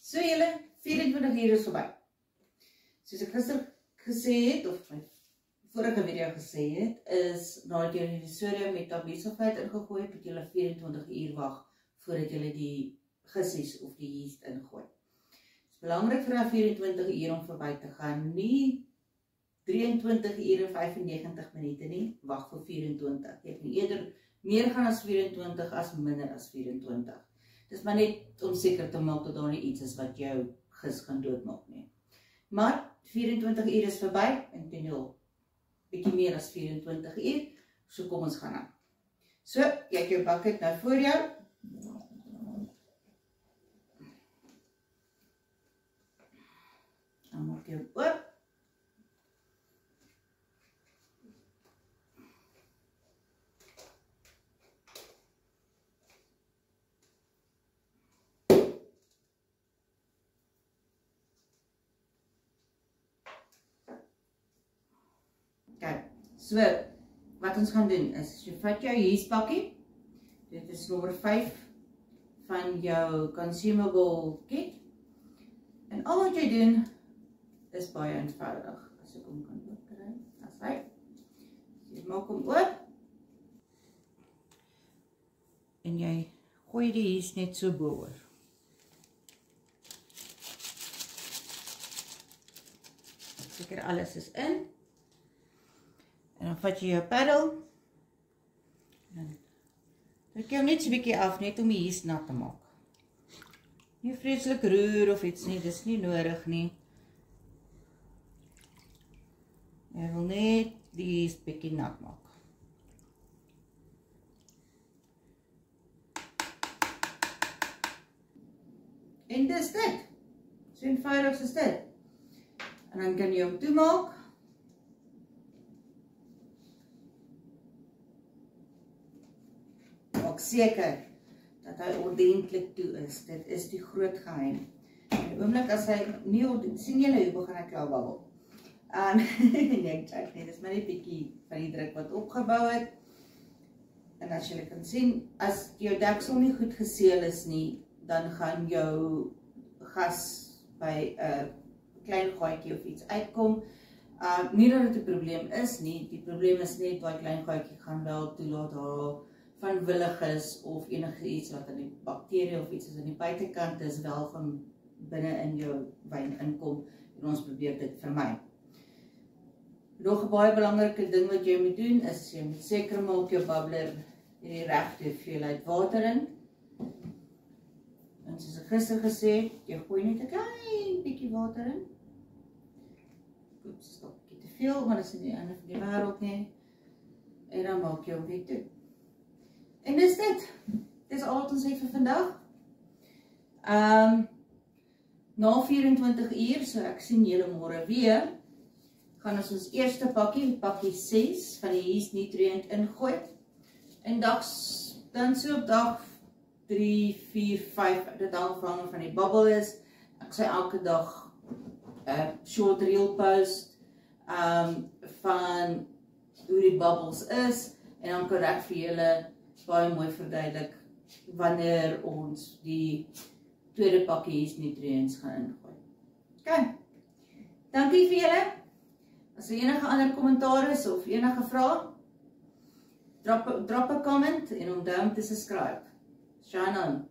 So julle, 24 uur is verby. Soos ek gister gesê het, of my vorige video gesê het, is nadat julle die sodium metabesigheid ingegooi het, moet julle 24 uur wag voordat julle die gissies of die yeast ingooi. Het is belangrik vir die 24 uur om verby te gaan, nie 23 uur en 95 minute nie, wag vir 24. Jy kan eerder meer gaan as 24 as minder as 24. Dis maar net om seker te maak dat daar nie iets is wat jou gis gaan doodmaak nie. Maar 24 uur is verby en ten al bietjie meer as 24 uur, so kom ons gaan aan. So, jy het jou bucket nou voor jou. Dan maak jy oop. Kijk, so, wat ons gaan doen is, jy vat jou yeastpakkie, dit is nommer 5 van jou consumable kit, en al wat jy doen, is baie eenvoudig, as ek hom kan oopkry, as hy, jy maak hom oop, en jy gooi die yeast net so boor. Seker alles is in, en dan vat jy jou paddel, en druk jou net so 'n bietjie af, net om die yeast nat te maak. Nie vreeslik roer of iets nie, dis nie nodig nie. Jy wil net die yeast bietjie nat maak. En dis dit. So eenvoudig soos dit. En dan kan jy hom toemaak. Maak seker dat hy ordentlik toe is. Dit is die groot geheim. En die oomblik as hy nie ordentlik, sien julle hoe begin ek al babbel. En nee, ek check nie, dis maar net bietjie van die druk wat opgebou het. En as julle kan sien, as jou deksel nie goed geseël is nie, dan gaan jou gas by 'n klein gaatjie of iets uitkom. Nie dat dit 'n probleem is nie, die probleem is net daai klein gaatjie gaan wel toelaat daar van willig is of enige iets wat in die bakterie of iets is aan die buitekant is wel van binne in jou wyn inkom en ons probeer dit vermy. Nog 'n baie belangrike ding wat jy moet doen is jy moet seker maak jou bubbler die regte hoeveelheid water in. En soos ek gister gesê het, jy gooi net 'n klein bietjie water in. Oeps, stop 'n bietjie te veel, maar dit is nie die einde van die wêreld nie. En dan maak jy hom weer toe. En dis dit. Dis al wat ons het vir vandag. Na 24 uur, so ek sien julle môre weer, gaan ons eerste pakkie 6 van die yeast nutrient ingooi. En dan so op dag 3, 4, 5, dit afhang van die bubble is. Ek sê elke dag short reel post van hoe die bubbles is en dan kan ek vir julle baie mooi verduidelik wanneer ons die tweede pakkie yeast nutrients gaan ingooi. OK. Dankie vir julle. As er enige ander kommentaar is of enige vrae, drop 'n comment en onthou om te subscribe. Shine on.